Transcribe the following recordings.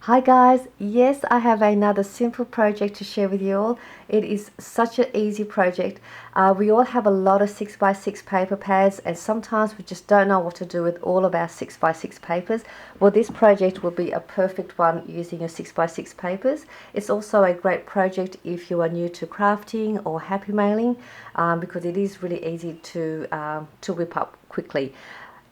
Hi guys, yes, I have another simple project to share with you all. It is such an easy project. We all have a lot of 6x6 paper pads and sometimes we just don't know what to do with all of our 6x6 papers. Well, this project will be a perfect one using your 6x6 papers. It's also a great project if you are new to crafting or happy mailing because it is really easy to whip up quickly.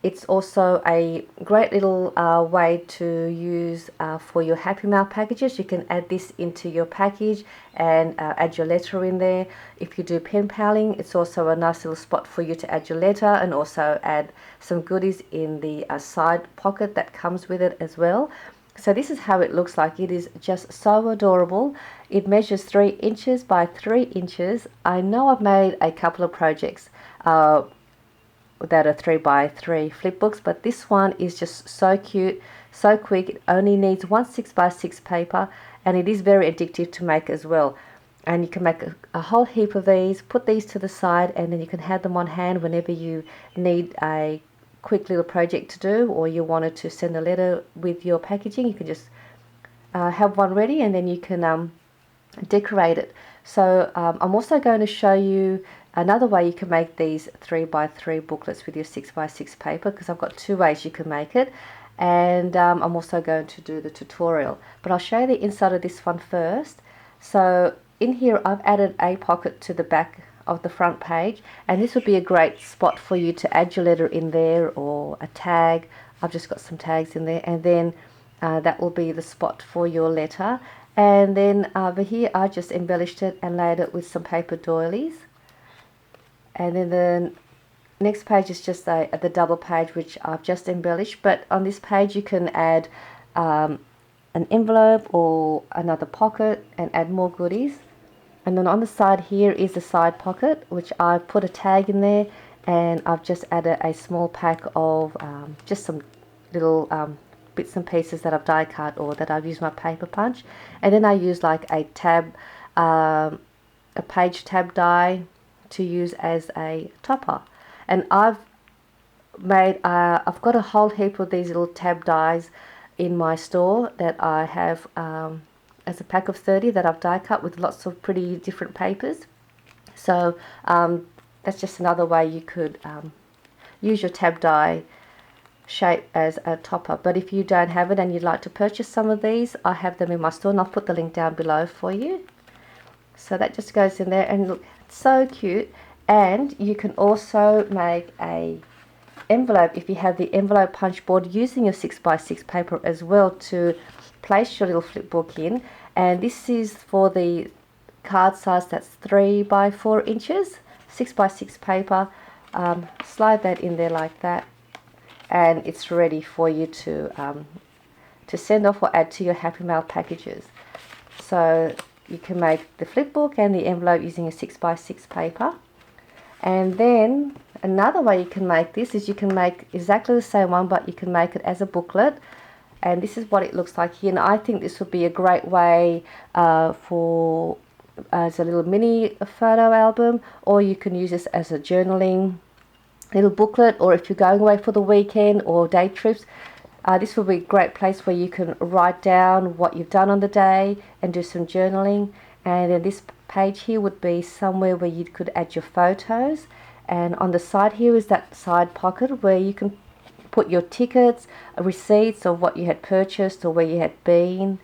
It's also a great little way to use for your Happy Mail packages. You can add this into your package and add your letter in there. If you do pen paling, it's also a nice little spot for you to add your letter and also add some goodies in the side pocket that comes with it as well. So this is how it looks like. It is just so adorable. It measures 3 inches by 3 inches. I know I've made a couple of projects that are 3x3 flipbooks, but this one is just so cute, so quick. It only needs one 6x6 paper and it is very addictive to make as well. And you can make a whole heap of these, put these to the side, and then you can have them on hand whenever you need a quick little project to do, or you wanted to send a letter with your packaging. You can just have one ready and then you can decorate it. So I'm also going to show you another way you can make these 3x3 booklets with your 6x6 paper, because I've got 2 ways you can make it, and I'm also going to do the tutorial, but I'll show you the inside of this one first. So in here I've added a pocket to the back of the front page, and this would be a great spot for you to add your letter in there or a tag. I've just got some tags in there, and then that will be the spot for your letter. And then over here I just embellished it and laid it with some paper doilies. And then the next page is just the double page, which I've just embellished. But on this page you can add an envelope or another pocket and add more goodies. And then on the side here is the side pocket, which I've put a tag in there, and I've just added a small pack of just some little bits and pieces that I've die cut or that I've used my paper punch. And then I use like a page tab die to use as a topper. And I've got a whole heap of these little tab dies in my store that I have as a pack of 30 that I've die cut with lots of pretty different papers. So that's just another way you could use your tab die shape as a topper. But if you don't have it and you'd like to purchase some of these, I have them in my store and I'll put the link down below for you. So that just goes in there, and look, it's so cute. And you can also make a envelope if you have the envelope punch board using your 6x6 paper as well to place your little flip book in. And this is for the card size that's 3x4 inches, 6x6 paper. Slide that in there like that, and it's ready for you to send off or add to your Happy Mail packages. So you can make the flip book and the envelope using a 6x6 paper. And then another way you can make this is you can make exactly the same one, but you can make it as a booklet. And this is what it looks like here. And I think this would be a great way for as a little mini photo album, or you can use this as a journaling little booklet, or if you're going away for the weekend or day trips. This will be a great place where you can write down what you've done on the day and do some journaling. And then this page here would be somewhere where you could add your photos. And on the side here is that side pocket where you can put your tickets, receipts of what you had purchased or where you had been.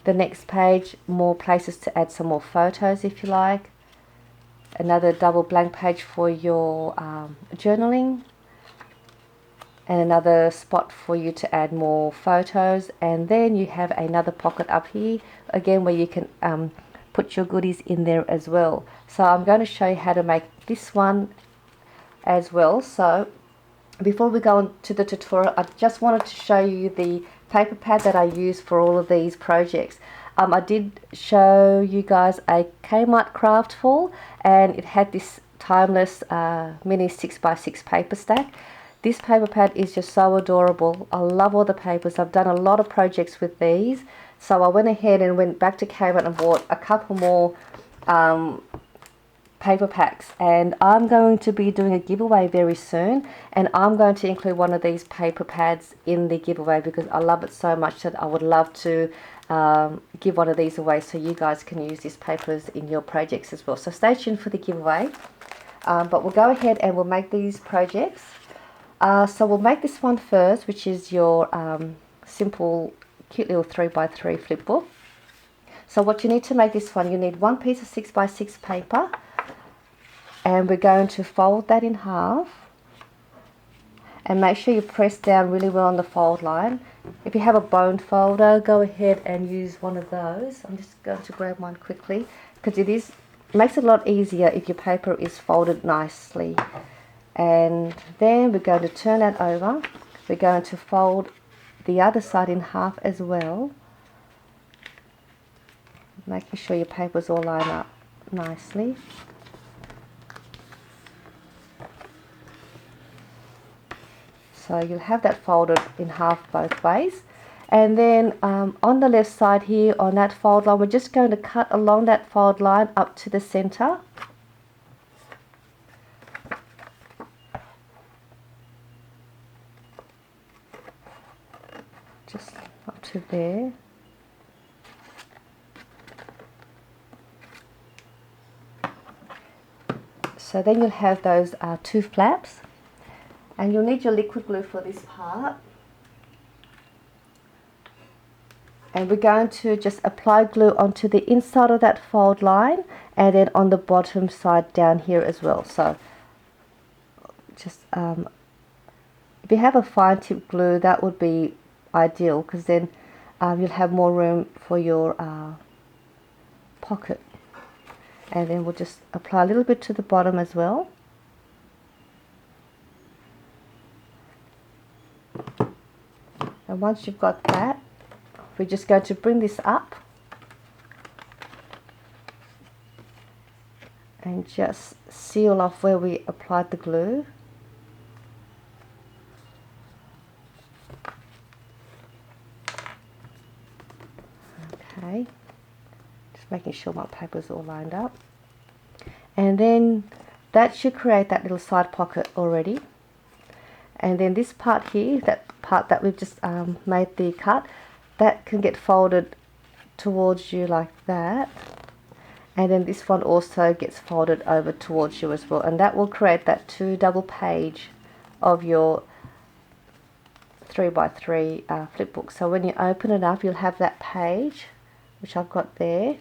The next page, more places to add some more photos if you like. Another double blank page for your journaling. And another spot for you to add more photos. And then you have another pocket up here again where you can put your goodies in there as well. So I'm going to show you how to make this one as well. So before we go on to the tutorial, I just wanted to show you the paper pad that I use for all of these projects. I did show you guys a Kmart craft haul, and it had this timeless mini 6x6 paper stack. This paper pad is just so adorable. I love all the papers. I've done a lot of projects with these. So I went ahead and went back to Kmart and bought a couple more paper packs, and I'm going to be doing a giveaway very soon, and I'm going to include one of these paper pads in the giveaway because I love it so much that I would love to give one of these away so you guys can use these papers in your projects as well. So stay tuned for the giveaway, but we'll go ahead and we'll make these projects. So we'll make this one first, which is your simple cute little 3x3 flip book. So what you need to make this one, you need one piece of 6x6 paper, and we're going to fold that in half, and make sure you press down really well on the fold line. If you have a bone folder, go ahead and use one of those. I'm just going to grab one quickly because it makes it a lot easier if your paper is folded nicely. And then we're going to turn that over. We're going to fold the other side in half as well, making sure your papers all line up nicely. So you'll have that folded in half both ways. And then on the left side here on that fold line, we're just going to cut along that fold line up to the center. Just up to there. So then you'll have those two flaps, and you'll need your liquid glue for this part. And we're going to just apply glue onto the inside of that fold line and then on the bottom side down here as well. So just if you have a fine tip glue, that would be ideal because then you'll have more room for your pocket. And then we'll just apply a little bit to the bottom as well. And once you've got that, we're just going to bring this up and just seal off where we applied the glue. Okay. Making sure my paper's all lined up, and then that should create that little side pocket already. And then this part here, that part that we've just made the cut, that can get folded towards you like that, and then this one also gets folded over towards you as well, and that will create that two double page of your 3x3 flip book. So when you open it up, you'll have that page which I've got there,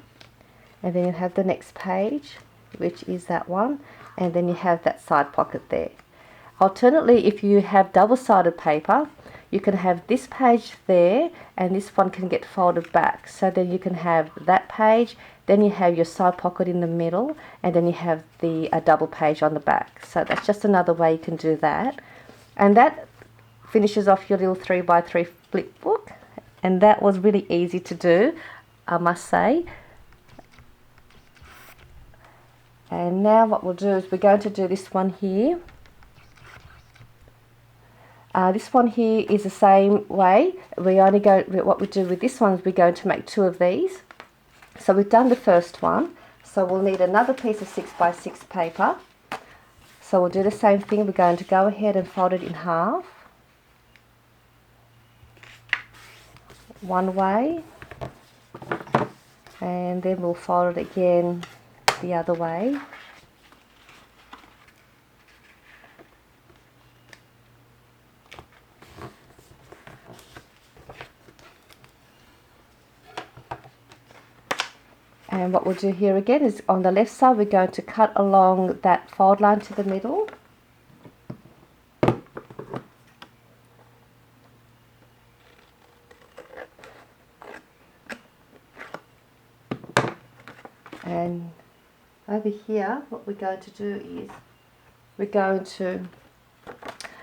and then you have the next page, which is that one, and then you have that side pocket there. Alternately, if you have double-sided paper, you can have this page there, and this one can get folded back. So then you can have that page, then you have your side pocket in the middle, and then you have the double page on the back. So that's just another way you can do that. And that finishes off your little 3x3 flip book, and that was really easy to do, I must say. And now what we'll do is we're going to do this one here. This one here is the same way. What we do with this one is we're going to make two of these. So we've done the first one. So we'll need another piece of 6x6 paper. So we'll do the same thing. We're going to go ahead and fold it in half. One way. And then we'll fold it again the other way. And what we'll do here again is on the left side we're going to cut along that fold line to the middle. And over here what we're going to do is we're going to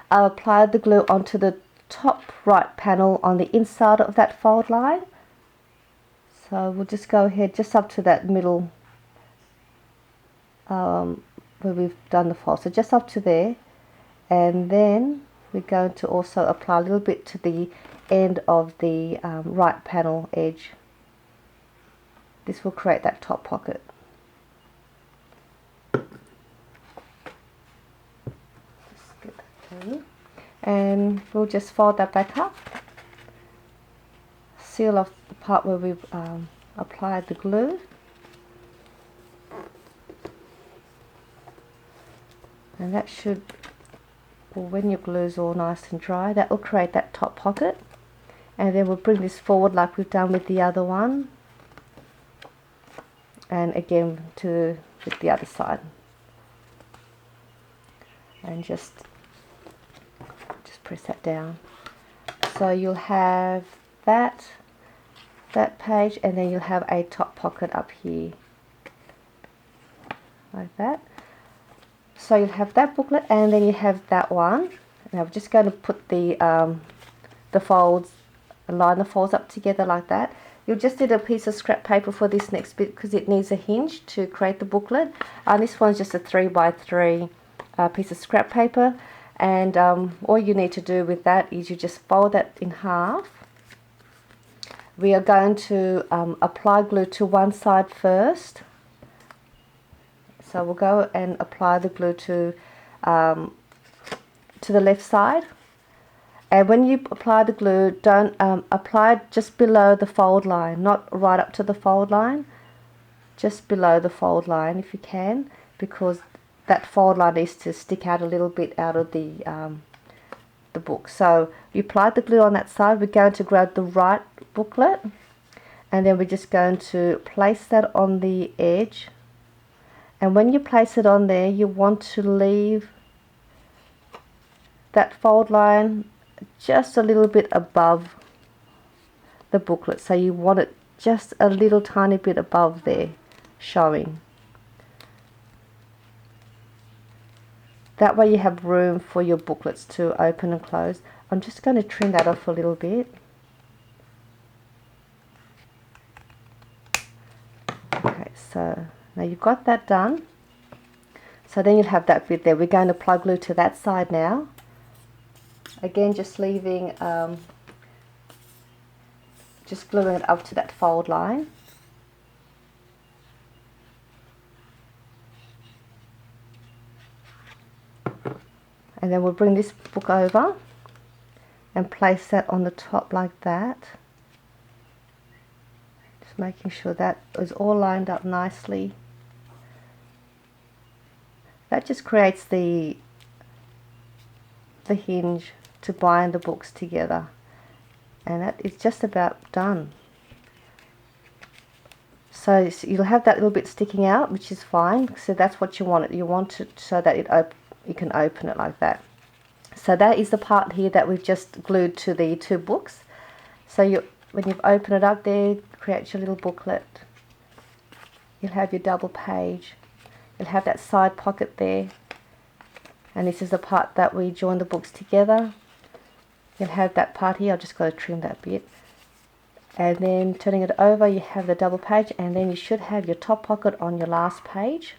apply the glue onto the top right panel on the inside of that fold line. So we'll just go ahead just up to that middle where we've done the fold, so just up to there, and then we're going to also apply a little bit to the end of the right panel edge. This will create that top pocket. And we'll just fold that back up, seal off the part where we've applied the glue, and that should, well, when your glue's all nice and dry, that will create that top pocket. And then we'll bring this forward like we've done with the other one, and again with the other side, and just press that down. So you'll have that page, and then you'll have a top pocket up here like that. So you'll have that booklet, and then you have that one. Now we're just going to put the folds, line the folds up together like that. You'll just need a piece of scrap paper for this next bit because it needs a hinge to create the booklet. This one's just a 3x3 piece of scrap paper. And all you need to do with that is you just fold that in half. We are going to apply glue to one side first. So we'll go and apply the glue to the left side. And when you apply the glue, don't apply it just below the fold line, not right up to the fold line. Just below the fold line if you can, because that fold line needs to stick out a little bit out of the book. So you apply the glue on that side. We're going to grab the right booklet, and then we're just going to place that on the edge. And when you place it on there, you want to leave that fold line just a little bit above the booklet. So you want it just a little tiny bit above there, showing. That way you have room for your booklets to open and close. I'm just going to trim that off a little bit. Okay, so now you've got that done. So then you'll have that bit there. We're going to apply glue to that side now. Again, just leaving, just gluing it up to that fold line. And then we'll bring this book over and place that on the top like that. Just making sure that is all lined up nicely. That just creates the hinge to bind the books together. And that is just about done. So you'll have that little bit sticking out, which is fine. So that's what you want it. You want it so that you can open it like that. So that is the part here that we've just glued to the two books. So when you've opened it up there, create your little booklet. You'll have your double page. You'll have that side pocket there. And this is the part that we join the books together. You'll have that part here. I've just got to trim that bit. And then turning it over, you have the double page, and then you should have your top pocket on your last page.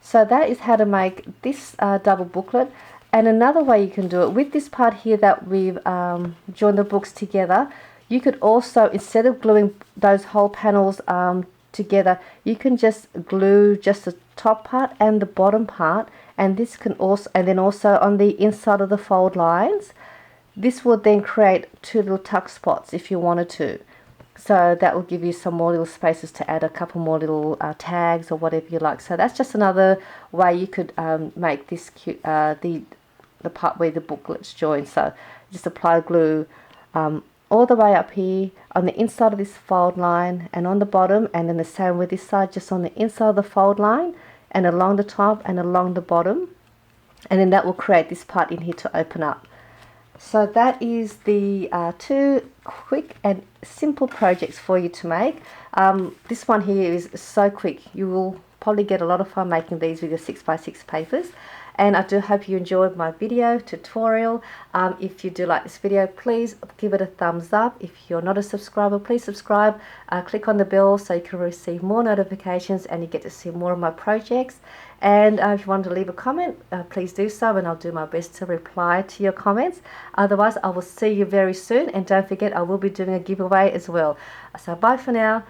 So that is how to make this double booklet. And another way you can do it, with this part here that we've joined the books together, you could also, instead of gluing those whole panels together, you can just glue just the top part and the bottom part, and this can also, and then also on the inside of the fold lines. This will then create two little tuck spots if you wanted to. So that will give you some more little spaces to add a couple more little tags or whatever you like. So that's just another way you could make this cute, the part where the booklets join. So just apply glue all the way up here on the inside of this fold line and on the bottom, and then the same with this side, just on the inside of the fold line and along the top and along the bottom. And then that will create this part in here to open up. So that is the two quick and simple projects for you to make. This one here is so quick. You will probably get a lot of fun making these with your 6x6 papers. And I do hope you enjoyed my video tutorial. If you do like this video, please give it a thumbs up. If you're not a subscriber, please subscribe. Click on the bell so you can receive more notifications and you get to see more of my projects. And if you want to leave a comment, please do so, and I'll do my best to reply to your comments. Otherwise, I will see you very soon, and don't forget I will be doing a giveaway as well. So bye for now.